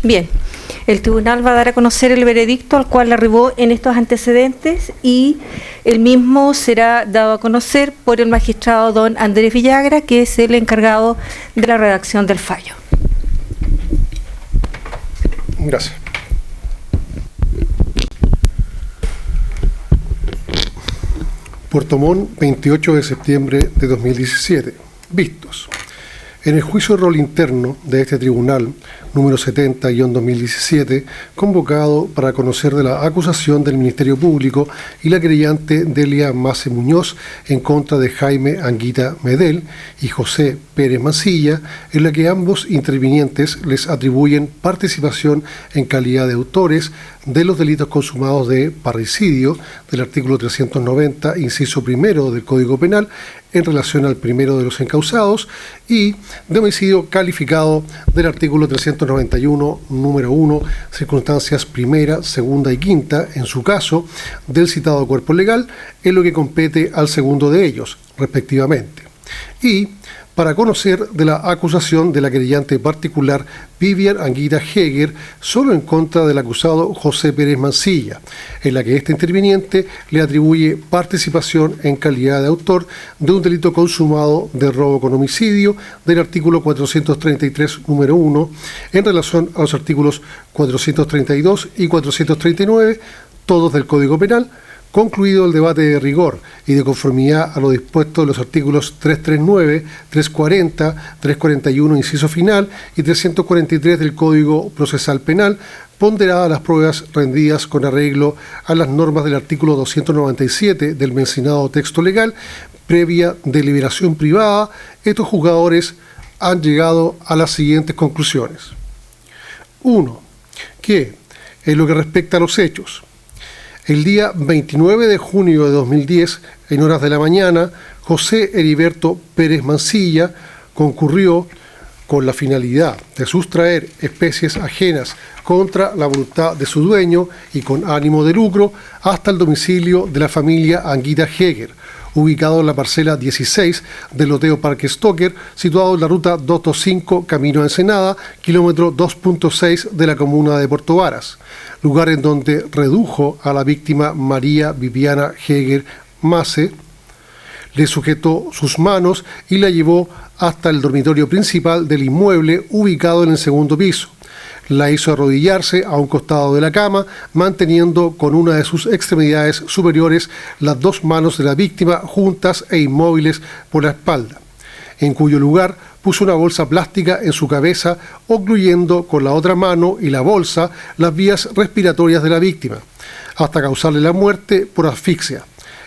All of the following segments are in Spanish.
Bien, el tribunal va a dar a conocer el veredicto al cual arribó en estos antecedentes y el mismo será dado a conocer por el magistrado don Andrés Villagra, que es el encargado de la redacción del fallo. Gracias. Puerto Montt, 28 de septiembre de 2017. Vistos. En el juicio de rol interno de este tribunal, número 70-2017, convocado para conocer de la acusación del Ministerio Público y la querellante Delia Mase Muñoz en contra de Jaime Anguita Medel y José Pérez Mancilla, en la que ambos intervinientes les atribuyen participación en calidad de autores de los delitos consumados de parricidio del artículo 390, inciso primero del Código Penal, en relación al primero de los encausados, y de homicidio calificado del artículo 391, número 1, circunstancias primera, segunda y quinta, en su caso, del citado cuerpo legal, en lo que compete al segundo de ellos, respectivamente. Y para conocer de la acusación de la querellante particular Vivian Anguita Heger solo en contra del acusado José Pérez Mancilla, en la que este interviniente le atribuye participación en calidad de autor de un delito consumado de robo con homicidio del artículo 433, número 1, en relación a los artículos 432 y 439, todos del Código Penal. Concluido el debate de rigor y de conformidad a lo dispuesto de los artículos 339, 340, 341, inciso final, y 343 del Código Procesal Penal, ponderadas las pruebas rendidas con arreglo a las normas del artículo 297 del mencionado texto legal, previa deliberación privada, estos juzgadores han llegado a las siguientes conclusiones. 1. Que, en lo que respecta a los hechos, el día 29 de junio de 2010, en horas de la mañana, José Heriberto Pérez Mancilla concurrió con la finalidad de sustraer especies ajenas contra la voluntad de su dueño y con ánimo de lucro hasta el domicilio de la familia Anguita Heger, ubicado en la parcela 16 del loteo Parque Stoker, situado en la ruta 225 Camino a Ensenada, kilómetro 2.6 de la comuna de Puerto Varas, lugar en donde redujo a la víctima María Viviana Heger Mase, le sujetó sus manos y la llevó hasta el dormitorio principal del inmueble ubicado en el segundo piso. La hizo arrodillarse a un costado de la cama, manteniendo con una de sus extremidades superiores las dos manos de la víctima juntas e inmóviles por la espalda, en cuyo lugar puso una bolsa plástica en su cabeza, ocluyendo con la otra mano y la bolsa las vías respiratorias de la víctima, hasta causarle la muerte por asfixia,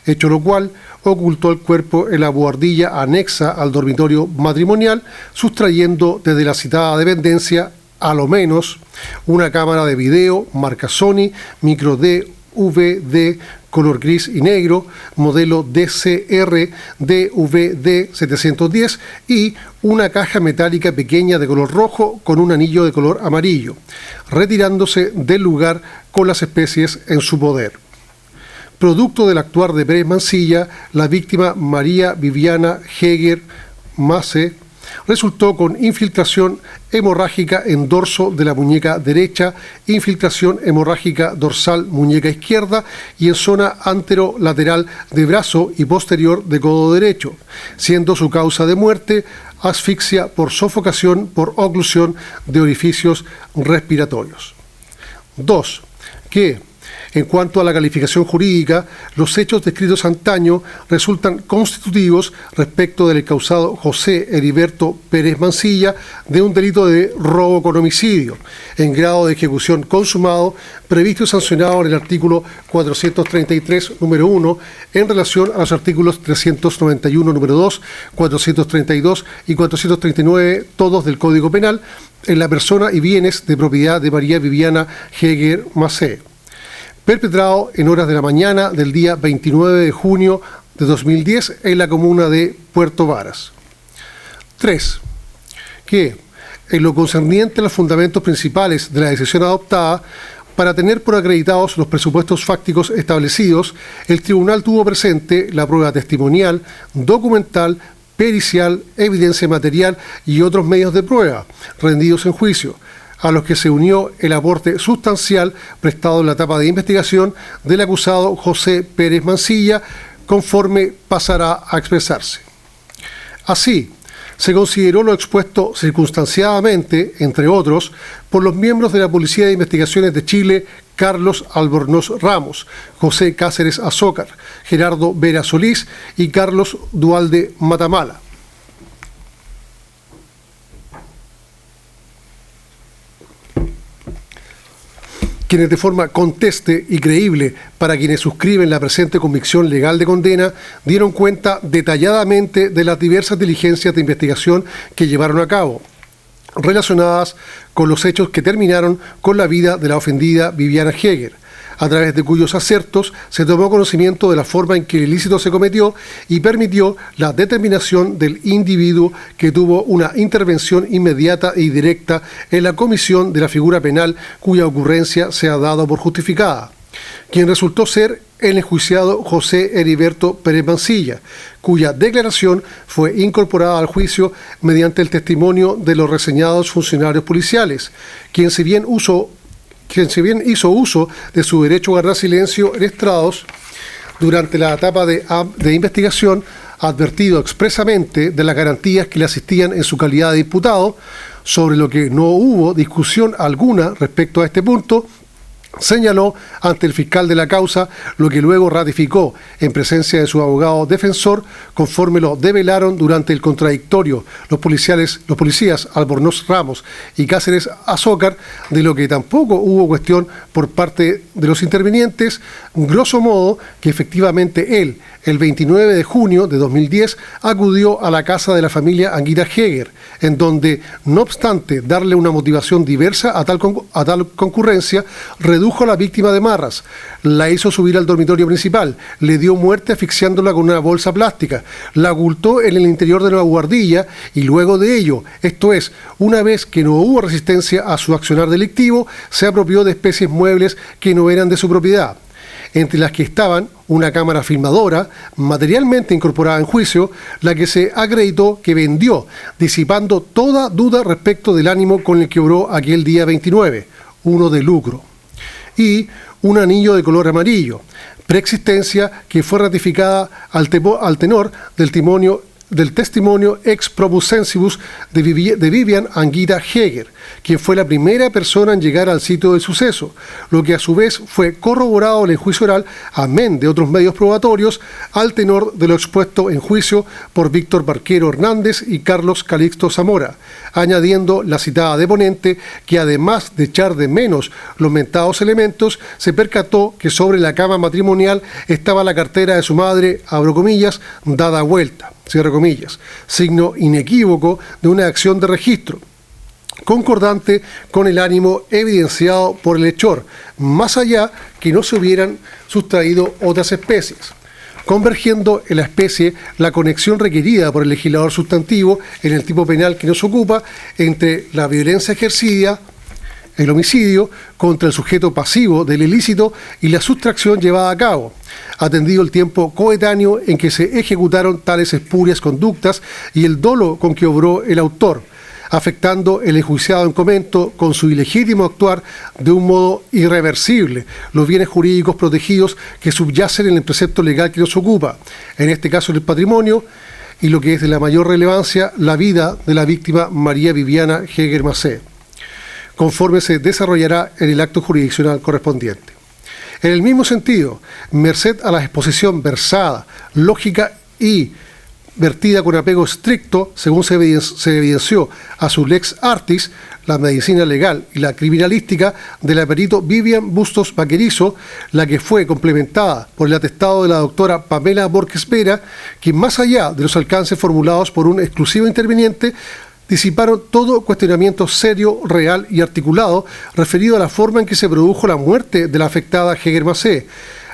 hecho lo cual ocultó el cuerpo en la buhardilla anexa al dormitorio matrimonial, sustrayendo desde la citada dependencia a lo menos una cámara de video marca Sony, micro DVD, color gris y negro, modelo DCR DVD 710 y una caja metálica pequeña de color rojo con un anillo de color amarillo, retirándose del lugar con las especies en su poder. Producto del actuar de Pérez Mancilla, la víctima María Viviana Heger Mase resultó con infiltración hemorrágica en dorso de la muñeca derecha, infiltración hemorrágica dorsal muñeca izquierda y en zona anterolateral de brazo y posterior de codo derecho, siendo su causa de muerte asfixia por sofocación por oclusión de orificios respiratorios. 2. Que en cuanto a la calificación jurídica, los hechos descritos antaño resultan constitutivos respecto del encausado José Heriberto Pérez Mancilla de un delito de robo con homicidio, en grado de ejecución consumado, previsto y sancionado en el artículo 433, número 1, en relación a los artículos 391, número 2, 432 y 439, todos del Código Penal, en la persona y bienes de propiedad de María Viviana Heger Mase, perpetrado en horas de la mañana del día 29 de junio de 2010 en la comuna de Puerto Varas. 3. Que, en lo concerniente a los fundamentos principales de la decisión adoptada, Para tener por acreditados los presupuestos fácticos establecidos, el tribunal tuvo presente la prueba testimonial, documental, pericial, evidencia material y otros medios de prueba rendidos en juicio, a los que se unió el aporte sustancial prestado en la etapa de investigación del acusado José Pérez Mancilla, conforme pasará a expresarse. Así, se consideró lo expuesto circunstanciadamente, entre otros, por los miembros de la Policía de Investigaciones de Chile, Carlos Albornoz Ramos, José Cáceres Azócar, Gerardo Vera Solís y Carlos Dualde Matamala. Quienes de forma conteste y creíble para quienes suscriben la presente convicción legal de condena, dieron cuenta detalladamente de las diversas diligencias de investigación que llevaron a cabo, relacionadas con los hechos que terminaron con la vida de la ofendida Viviana Heger, a través de cuyos acertos se tomó conocimiento de la forma en que el ilícito se cometió y permitió la determinación del individuo que tuvo una intervención inmediata y directa en la comisión de la figura penal cuya ocurrencia se ha dado por justificada, quien resultó ser el enjuiciado José Heriberto Pérez Mancilla, cuya declaración fue incorporada al juicio mediante el testimonio de los reseñados funcionarios policiales, quien si bien hizo uso de su derecho a guardar silencio en estrados durante la etapa de investigación, advertido expresamente de las garantías que le asistían en su calidad de imputado, sobre lo que no hubo discusión alguna respecto a este punto, señaló ante el fiscal de la causa, lo que luego ratificó en presencia de su abogado defensor, conforme lo develaron durante el contradictorio los policías Albornoz Ramos y Cáceres Azócar, de lo que tampoco hubo cuestión por parte de los intervinientes, grosso modo que efectivamente él, el 29 de junio de 2010, acudió a la casa de la familia Anguita Heger, en donde, no obstante darle una motivación diversa a tal concurrencia, redujo a la víctima de marras, la hizo subir al dormitorio principal, le dio muerte asfixiándola con una bolsa plástica, la ocultó en el interior de la buhardilla y luego de ello, esto es, una vez que no hubo resistencia a su accionar delictivo, se apropió de especies muebles que no eran de su propiedad, entre las que estaban una cámara filmadora materialmente incorporada en juicio, la que se acreditó que vendió, disipando toda duda respecto del ánimo con el que obró aquel día 29, uno de lucro, y un anillo de color amarillo, preexistencia que fue ratificada al tenor del testimonio ex probuscensibus de Vivian Anguita Heger, quien fue la primera persona en llegar al sitio del suceso, lo que a su vez fue corroborado en el juicio oral, amén de otros medios probatorios, al tenor de lo expuesto en juicio por Víctor Barquero Hernández y Carlos Calixto Zamora, añadiendo la citada deponente que además de echar de menos los mentados elementos, se percató que sobre la cama matrimonial estaba la cartera de su madre, abro comillas, dada vuelta, cierre comillas, signo inequívoco de una acción de registro, concordante con el ánimo evidenciado por el hechor, más allá que no se hubieran sustraído otras especies, convergiendo en la especie la conexión requerida por el legislador sustantivo en el tipo penal que nos ocupa entre la violencia ejercida, el homicidio contra el sujeto pasivo del ilícito y la sustracción llevada a cabo, atendido el tiempo coetáneo en que se ejecutaron tales espurias conductas y el dolo con que obró el autor, afectando el enjuiciado en comento con su ilegítimo actuar de un modo irreversible los bienes jurídicos protegidos que subyacen en el precepto legal que nos ocupa, en este caso el patrimonio, y lo que es de la mayor relevancia, la vida de la víctima María Viviana Heger Macé, conforme se desarrollará en el acto jurisdiccional correspondiente. En el mismo sentido, merced a la exposición versada, lógica y vertida con apego estricto, según se evidenció a su lex artis, la medicina legal y la criminalística de la perito Vivian Bustos Vaquerizo, la que fue complementada por el atestado de la doctora Pamela Borges Vera, que más allá de los alcances formulados por un exclusivo interviniente, disiparon todo cuestionamiento serio, real y articulado referido a la forma en que se produjo la muerte de la afectada Heger Macé,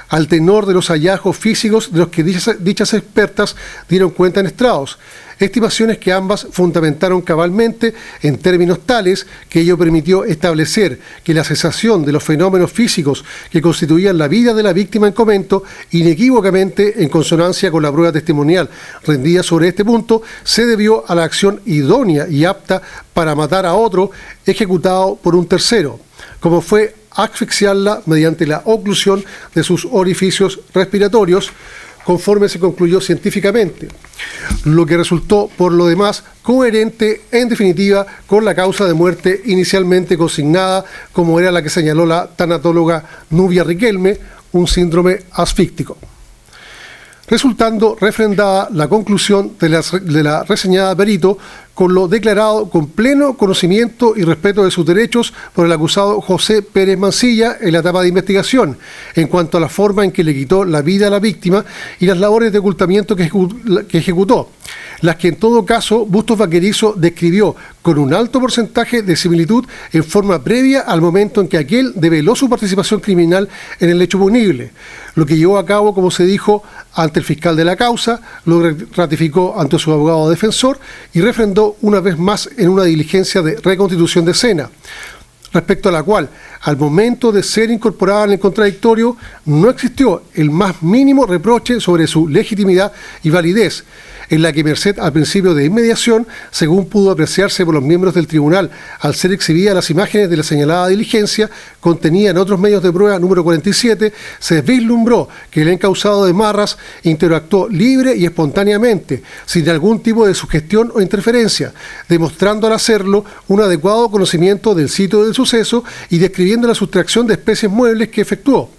al tenor de los hallazgos físicos de los que dichas expertas dieron cuenta en estrados, estimaciones que ambas fundamentaron cabalmente en términos tales que ello permitió establecer que la cesación de los fenómenos físicos que constituían la vida de la víctima en comento, inequívocamente en consonancia con la prueba testimonial rendida sobre este punto, se debió a la acción idónea y apta para matar a otro ejecutado por un tercero, como fue asfixiarla mediante la oclusión de sus orificios respiratorios, conforme se concluyó científicamente, lo que resultó por lo demás coherente en definitiva con la causa de muerte inicialmente consignada, como era la que señaló la tanatóloga Nubia Riquelme, un síndrome asfíctico, resultando refrendada la conclusión de la reseñada perito con lo declarado con pleno conocimiento y respeto de sus derechos por el acusado José Pérez Mancilla en la etapa de investigación, en cuanto a la forma en que le quitó la vida a la víctima y las labores de ocultamiento que ejecutó, las que en todo caso Bustos Vaquerizo describió con un alto porcentaje de similitud en forma previa al momento en que aquel develó su participación criminal en el hecho punible, lo que llevó a cabo, como se dijo, ante el fiscal de la causa, lo ratificó ante su abogado defensor y refrendó una vez más en una diligencia de reconstitución de escena, respecto a la cual, al momento de ser incorporada en el contradictorio, no existió el más mínimo reproche sobre su legitimidad y validez, en la que merced al principio de inmediación, según pudo apreciarse por los miembros del tribunal, al ser exhibidas las imágenes de la señalada diligencia, contenida en otros medios de prueba número 47, se vislumbró que el encausado de Marras interactuó libre y espontáneamente, sin algún tipo de sugestión o interferencia, demostrando al hacerlo un adecuado conocimiento del sitio del suceso y describiendo la sustracción de especies muebles que efectuó,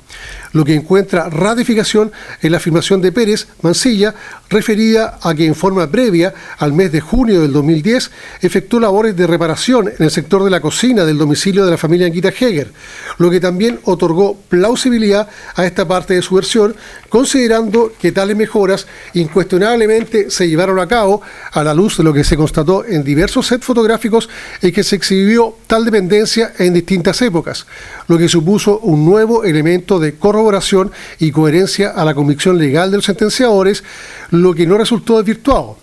lo que encuentra ratificación en la afirmación de Pérez Mancilla, referida a que en forma previa al mes de junio del 2010 efectuó labores de reparación en el sector de la cocina del domicilio de la familia Anguita Heger, lo que también otorgó plausibilidad a esta parte de su versión, considerando que tales mejoras incuestionablemente se llevaron a cabo a la luz de lo que se constató en diversos sets fotográficos en que se exhibió tal dependencia en distintas épocas, lo que supuso un nuevo elemento de corroboración y coherencia a la convicción legal de los sentenciadores, lo que no resultó desvirtuado,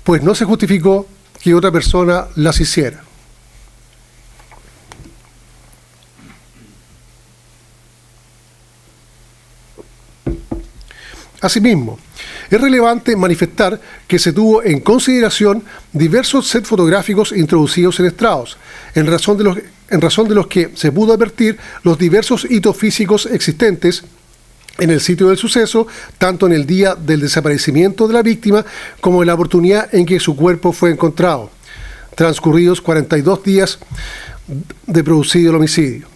pues no se justificó que otra persona las hiciera. Asimismo, es relevante manifestar que se tuvo en consideración diversos sets fotográficos introducidos en estrados, en razón de los que se pudo advertir los diversos hitos físicos existentes en el sitio del suceso, tanto en el día del desaparecimiento de la víctima como en la oportunidad en que su cuerpo fue encontrado, transcurridos 42 días de producido el homicidio,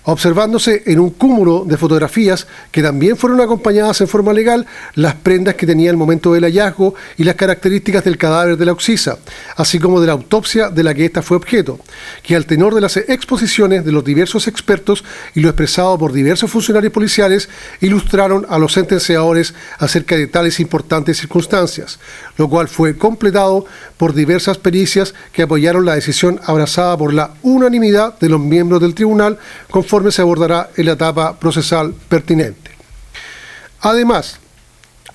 observándose en un cúmulo de fotografías que también fueron acompañadas en forma legal las prendas que tenía el momento del hallazgo y las características del cadáver de la occisa, así como de la autopsia de la que ésta fue objeto, que al tenor de las exposiciones de los diversos expertos y lo expresado por diversos funcionarios policiales, ilustraron a los sentenciadores acerca de tales importantes circunstancias, lo cual fue completado por diversas pericias que apoyaron la decisión abrazada por la unanimidad de los miembros del tribunal, conforme se abordará en la etapa procesal pertinente. Además,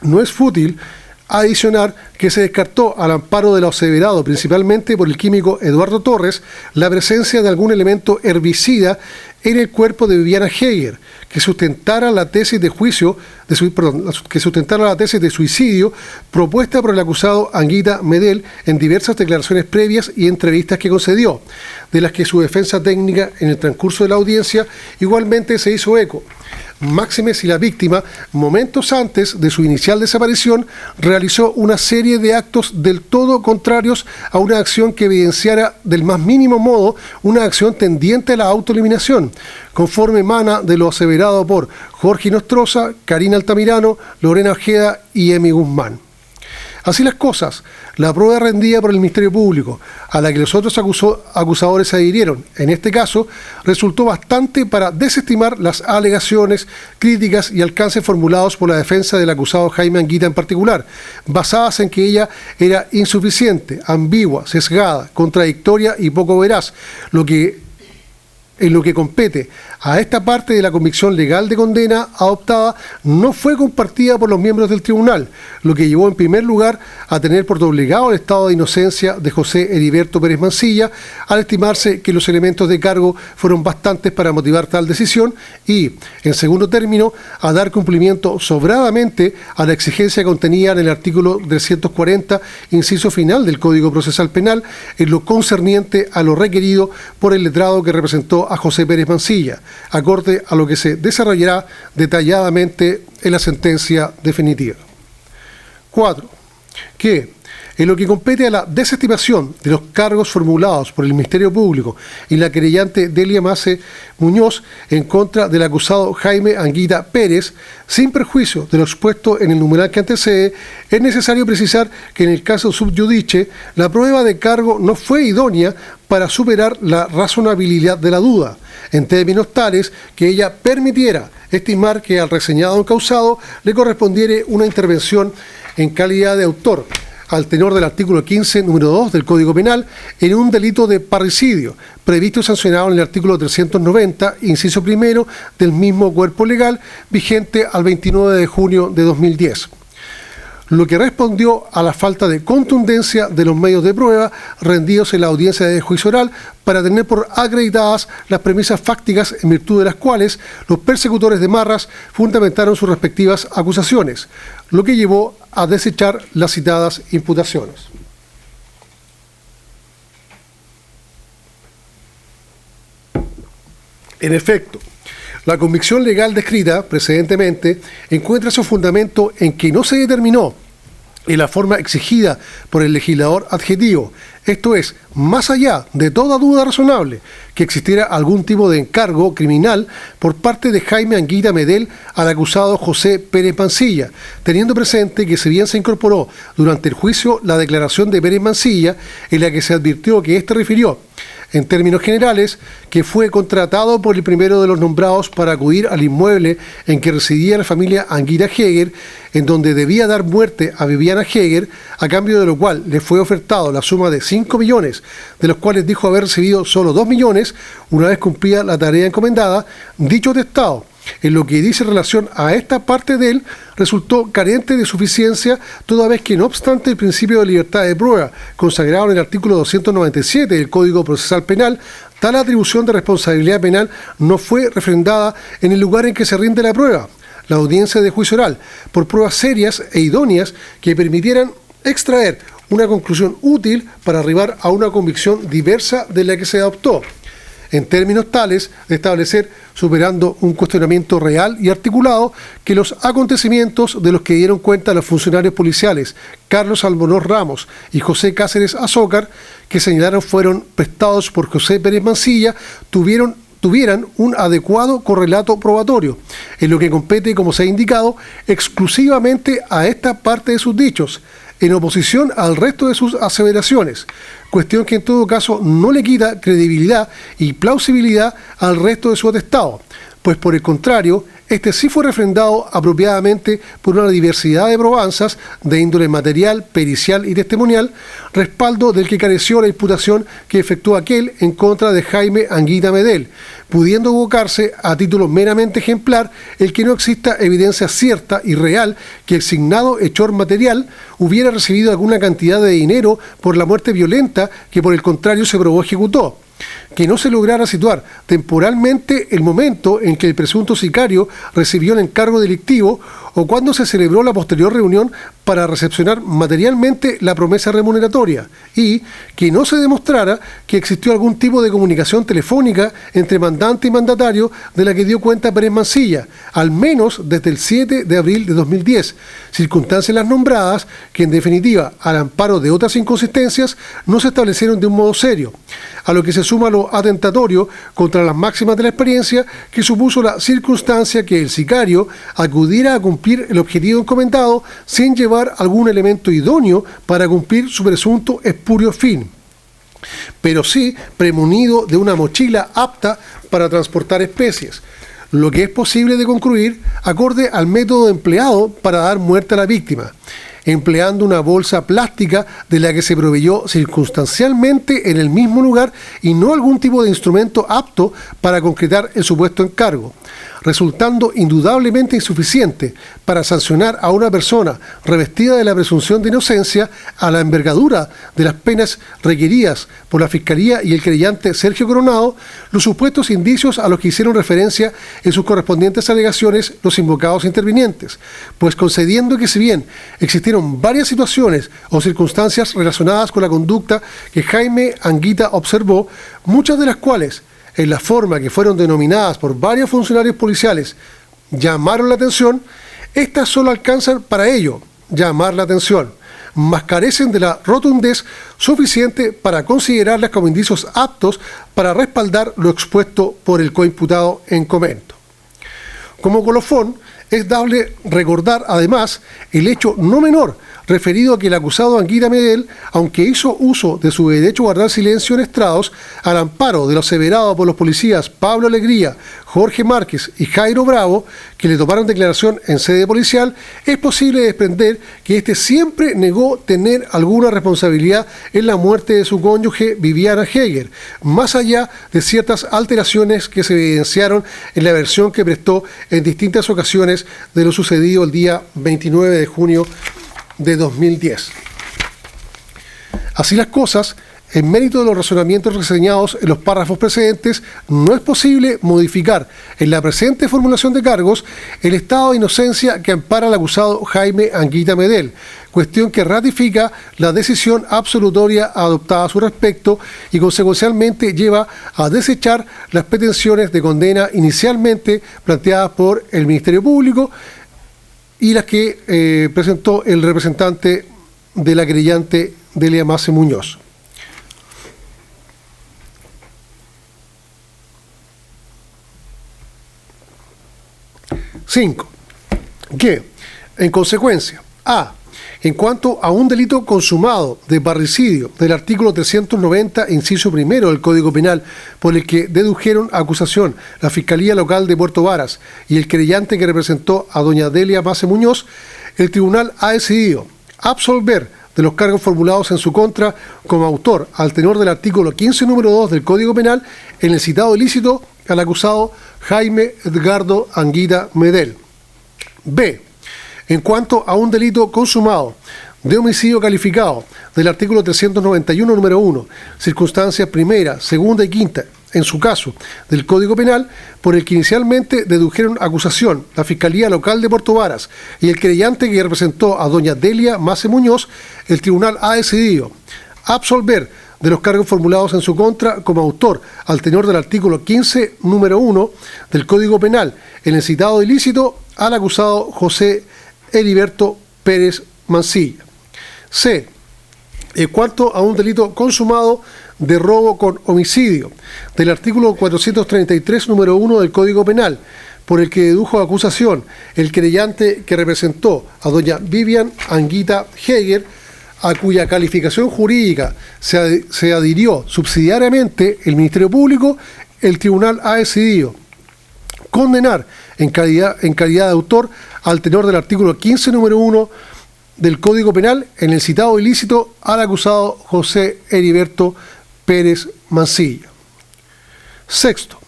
no es fútil adicionar que se descartó al amparo de lo aseverado principalmente por el químico Eduardo Torres la presencia de algún elemento herbicida en el cuerpo de Viviana Heger que sustentara la tesis de suicidio propuesta por el acusado Anguita Medel en diversas declaraciones previas y entrevistas que concedió, de las que su defensa técnica en el transcurso de la audiencia igualmente se hizo eco. Máxime si la víctima, momentos antes de su inicial desaparición, realizó una serie de actos del todo contrarios a una acción que evidenciara del más mínimo modo una acción tendiente a la autoeliminación, conforme emana de lo aseverado por Jorge Nostroza, Karina Altamirano, Lorena Ojeda y Emi Guzmán. Así las cosas, la prueba rendida por el Ministerio Público, a la que los otros acusadores se adhirieron, en este caso, resultó bastante para desestimar las alegaciones, críticas y alcances formulados por la defensa del acusado Jaime Anguita en particular, basadas en que ella era insuficiente, ambigua, sesgada, contradictoria y poco veraz, en lo que compete a esta parte de la convicción legal de condena adoptada no fue compartida por los miembros del tribunal, lo que llevó en primer lugar a tener por doblegado el estado de inocencia de José Heriberto Pérez Mancilla, al estimarse que los elementos de cargo fueron bastantes para motivar tal decisión y, en segundo término, a dar cumplimiento sobradamente a la exigencia contenida en el artículo 340, inciso final del Código Procesal Penal, en lo concerniente a lo requerido por el letrado que representó a José Pérez Mancilla, acorde a lo que se desarrollará detalladamente en la sentencia definitiva. 4. Que, en lo que compete a la desestimación de los cargos formulados por el Ministerio Público y la querellante Delia Mace Muñoz en contra del acusado Jaime Anguita Pérez, sin perjuicio de lo expuesto en el numeral que antecede, es necesario precisar que en el caso sub judice, la prueba de cargo no fue idónea para superar la razonabilidad de la duda, en términos tales que ella permitiera estimar que al reseñado encausado le correspondiera una intervención en calidad de autor, al tenor del artículo 15, número 2 del Código Penal, en un delito de parricidio, previsto y sancionado en el artículo 390, inciso primero, del mismo cuerpo legal, vigente al 29 de junio de 2010. Lo que respondió a la falta de contundencia de los medios de prueba rendidos en la audiencia de juicio oral para tener por acreditadas las premisas fácticas en virtud de las cuales los persecutores de Marras fundamentaron sus respectivas acusaciones, lo que llevó a desechar las citadas imputaciones. En efecto, la convicción legal descrita precedentemente encuentra su fundamento en que no se determinó en la forma exigida por el legislador adjetivo, esto es, más allá de toda duda razonable, que existiera algún tipo de encargo criminal por parte de Jaime Anguita Medel al acusado José Pérez Mancilla, teniendo presente que si bien se incorporó durante el juicio la declaración de Pérez Mancilla, en la que se advirtió que éste refirió, en términos generales, que fue contratado por el primero de los nombrados para acudir al inmueble en que residía la familia Anguita Heger, en donde debía dar muerte a Viviana Heger, a cambio de lo cual le fue ofertado la suma de 5 millones, de los cuales dijo haber recibido solo 2 millones, una vez cumplida la tarea encomendada. Dicho atestado, en lo que dice relación a esta parte de él, resultó carente de suficiencia, toda vez que no obstante el principio de libertad de prueba, consagrado en el artículo 297 del Código Procesal Penal, tal atribución de responsabilidad penal no fue refrendada en el lugar en que se rinde la prueba, la audiencia de juicio oral, por pruebas serias e idóneas que permitieran extraer una conclusión útil para arribar a una convicción diversa de la que se adoptó, en términos tales de establecer, superando un cuestionamiento real y articulado, que los acontecimientos de los que dieron cuenta los funcionarios policiales Carlos Albornoz Ramos y José Cáceres Azócar, que señalaron fueron prestados por José Pérez Mancilla, tuvieran un adecuado correlato probatorio, en lo que compete, como se ha indicado, exclusivamente a esta parte de sus dichos, en oposición al resto de sus aseveraciones, cuestión que en todo caso no le quita credibilidad y plausibilidad al resto de su atestado, pues por el contrario, este sí fue refrendado apropiadamente por una diversidad de probanzas de índole material, pericial y testimonial, respaldo del que careció la imputación que efectuó aquel en contra de Jaime Anguita Medel, pudiendo evocarse a título meramente ejemplar el que no exista evidencia cierta y real que el signado hechor material hubiera recibido alguna cantidad de dinero por la muerte violenta que por el contrario se probó ejecutó, que no se lograra situar temporalmente el momento en que el presunto sicario recibió el encargo delictivo o cuando se celebró la posterior reunión para recepcionar materialmente la promesa remuneratoria y que no se demostrara que existió algún tipo de comunicación telefónica entre mandante y mandatario de la que dio cuenta Pérez Mancilla, al menos desde el 7 de abril de 2010, circunstancias las nombradas que en definitiva, al amparo de otras inconsistencias, no se establecieron de un modo serio, a lo que se suma lo atentatorio contra las máximas de la experiencia que supuso la circunstancia que el sicario acudiera a cumplir el objetivo encomendado sin llevar algún elemento idóneo para cumplir su presunto espurio fin, pero sí premunido de una mochila apta para transportar especies, lo que es posible de concluir acorde al método empleado para dar muerte a la víctima, empleando una bolsa plástica de la que se proveyó circunstancialmente en el mismo lugar y no algún tipo de instrumento apto para concretar el supuesto encargo, resultando indudablemente insuficiente para sancionar a una persona revestida de la presunción de inocencia a la envergadura de las penas requeridas por la Fiscalía y el querellante Sergio Coronado, los supuestos indicios a los que hicieron referencia en sus correspondientes alegaciones los invocados intervinientes, pues concediendo que si bien existieron varias situaciones o circunstancias relacionadas con la conducta que Jaime Anguita observó, muchas de las cuales, en la forma que fueron denominadas por varios funcionarios policiales, llamaron la atención, estas solo alcanzan para ello, llamar la atención, mas carecen de la rotundez suficiente para considerarlas como indicios aptos para respaldar lo expuesto por el coimputado en comento. Como colofón, es dable recordar además el hecho no menor referido a que el acusado Anguita Medel, aunque hizo uso de su derecho a guardar silencio en estrados, al amparo de lo aseverado por los policías Pablo Alegría, Jorge Márquez y Jairo Bravo, que le tomaron declaración en sede policial, es posible desprender que éste siempre negó tener alguna responsabilidad en la muerte de su cónyuge Viviana Heger, más allá de ciertas alteraciones que se evidenciaron en la versión que prestó en distintas ocasiones de lo sucedido el día 29 de junio de 2010. Así las cosas, en mérito de los razonamientos reseñados en los párrafos precedentes, no es posible modificar en la presente formulación de cargos el estado de inocencia que ampara al acusado Jaime Anguita Medel, cuestión que ratifica la decisión absolutoria adoptada a su respecto y consecuencialmente lleva a desechar las pretensiones de condena inicialmente planteadas por el Ministerio Público y las que presentó el representante de la querellante Delia Mace Muñoz. Cinco, que, en consecuencia, en cuanto a un delito consumado de parricidio del artículo 390, inciso primero del Código Penal, por el que dedujeron acusación la Fiscalía Local de Puerto Varas y el querellante que representó a doña Delia Mace Muñoz, el tribunal ha decidido absolver de los cargos formulados en su contra como autor, al tenor del artículo 15, número 2 del Código Penal, en el citado ilícito al acusado Jaime Edgardo Anguita Medel. B. En cuanto a un delito consumado de homicidio calificado del artículo 391, número 1, circunstancias primera, segunda y quinta, en su caso, del Código Penal, por el que inicialmente dedujeron acusación la Fiscalía Local de Puerto Varas y el querellante que representó a doña Delia Mace Muñoz, el tribunal ha decidido absolver de los cargos formulados en su contra como autor, al tenor del artículo 15, número 1 del Código Penal, en el citado ilícito al acusado José Heriberto Pérez Mancilla. C. En cuanto a un delito consumado de robo con homicidio del artículo 433, número 1 del Código Penal, por el que dedujo acusación el querellante que representó a doña Vivian Anguita Heger, a cuya calificación jurídica se adhirió subsidiariamente el Ministerio Público, el tribunal ha decidido condenar en calidad de autor al tenor del artículo 15, número 1 del Código Penal, en el citado ilícito al acusado José Heriberto Pérez Mancilla. Sexto,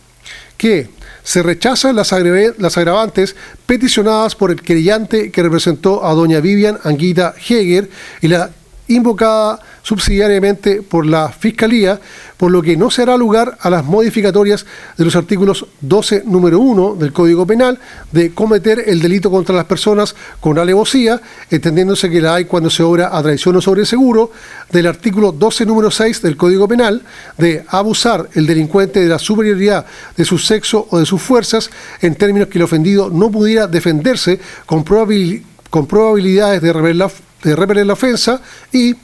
que se rechazan las agravantes peticionadas por el querellante que representó a doña Vivian Anguita Heger y la invocada subsidiariamente por la Fiscalía, por lo que no se hará lugar a las modificatorias de los artículos 12, número 1 del Código Penal de cometer el delito contra las personas con alevosía, entendiéndose que la hay cuando se obra a traición o sobreseguro, del artículo 12, número 6 del Código Penal de abusar el delincuente de la superioridad de su sexo o de sus fuerzas, en términos que el ofendido no pudiera defenderse con probabilidades de repeler la ofensa, y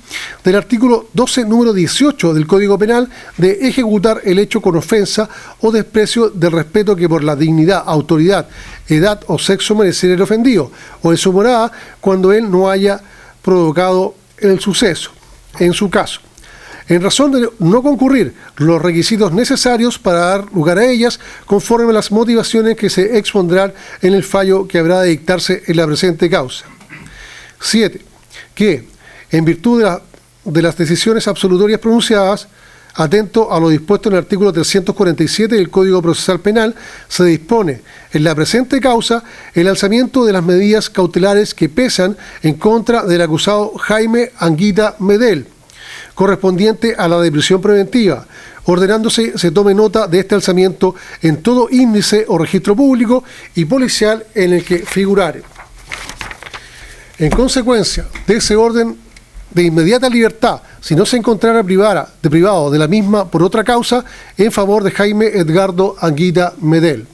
del artículo 12, número 18 del Código Penal de ejecutar el hecho con ofensa o desprecio del respeto que por la dignidad, autoridad, edad o sexo mereciera el ofendido, o en su morada cuando él no haya provocado el suceso, en su caso, en razón de no concurrir los requisitos necesarios para dar lugar a ellas, conforme a las motivaciones que se expondrán en el fallo que habrá de dictarse en la presente causa. 7. que, en virtud de las decisiones absolutorias pronunciadas, atento a lo dispuesto en el artículo 347 del Código Procesal Penal, se dispone en la presente causa el alzamiento de las medidas cautelares que pesan en contra del acusado Jaime Anguita Medel, correspondiente a la de prisión preventiva, ordenándose se tome nota de este alzamiento en todo índice o registro público y policial en el que figurare. En consecuencia de ese orden de inmediata libertad, si no se encontrara privado de la misma por otra causa, en favor de Jaime Edgardo Anguita Medel.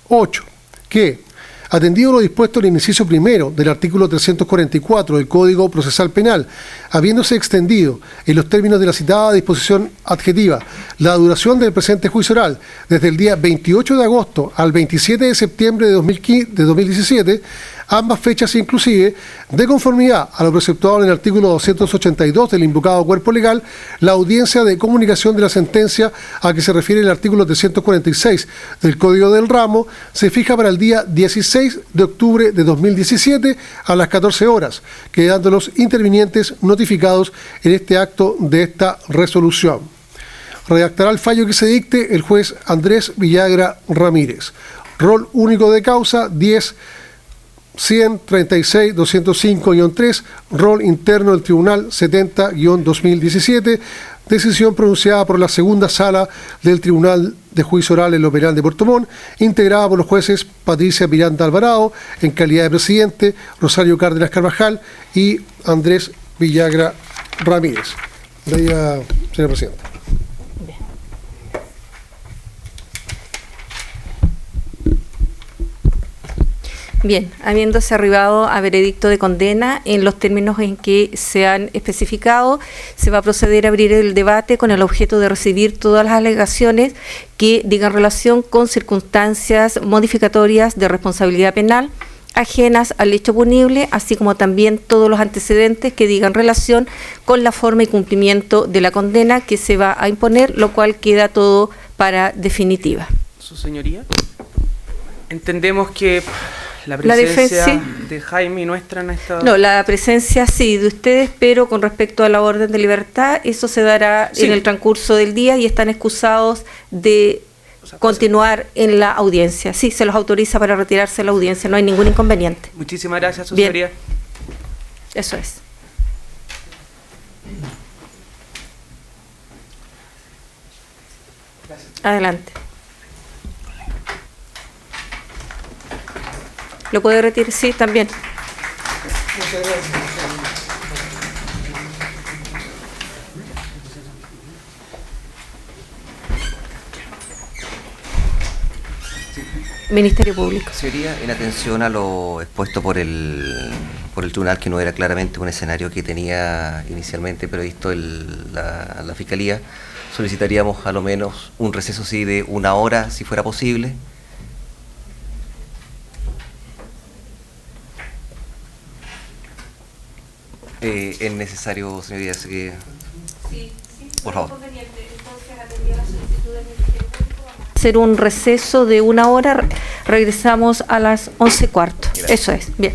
8. Que, atendido lo dispuesto en el inciso primero del artículo 344 del Código Procesal Penal, habiéndose extendido en los términos de la citada disposición adjetiva la duración del presente juicio oral desde el día 28 de agosto al 27 de septiembre de 2017, ambas fechas inclusive, de conformidad a lo preceptuado en el artículo 282 del invocado cuerpo legal, la audiencia de comunicación de la sentencia a que se refiere el artículo 346 del Código del Ramo se fija para el día 16 de octubre de 2017 a las 14 horas, quedando los intervinientes notificados en este acto de esta resolución. Redactará el fallo que se dicte el juez Andrés Villagra Ramírez. Rol único de causa 10-136-205-3, rol interno del Tribunal 70-2017, decisión pronunciada por la segunda sala del Tribunal de Juicio Oral en lo Penal de Puerto Montt, integrada por los jueces Patricia Miranda Alvarado, en calidad de presidente, Rosario Cárdenas Carvajal y Andrés Villagra Ramírez. Señora Presidenta. Bien, habiéndose arribado a veredicto de condena en los términos en que se han especificado, se va a proceder a abrir el debate con el objeto de recibir todas las alegaciones que digan relación con circunstancias modificatorias de responsabilidad penal ajenas al hecho punible, así como también todos los antecedentes que digan relación con la forma y cumplimiento de la condena que se va a imponer, lo cual queda todo para definitiva. Su señoría, entendemos que la presencia de Jaime y nuestra en esta... No, la presencia sí de ustedes, pero con respecto a la orden de libertad, eso se dará en el transcurso del día y están excusados de continuar en la audiencia. Sí, se los autoriza para retirarse de la audiencia, no hay ningún inconveniente. Muchísimas gracias, su señoría. Eso es. Gracias. Adelante. ¿Lo puede retirar? Sí, también. Muchas gracias. Ministerio Público. Sería en atención a lo expuesto por el tribunal, que no era claramente un escenario que tenía inicialmente previsto la Fiscalía. Solicitaríamos a lo menos un receso sí de 1 hora, si fuera posible. Es necesario, señoría, que... Sí, por favor. Hacer un receso de 1 hora, regresamos a las 11:15. Eso es, bien.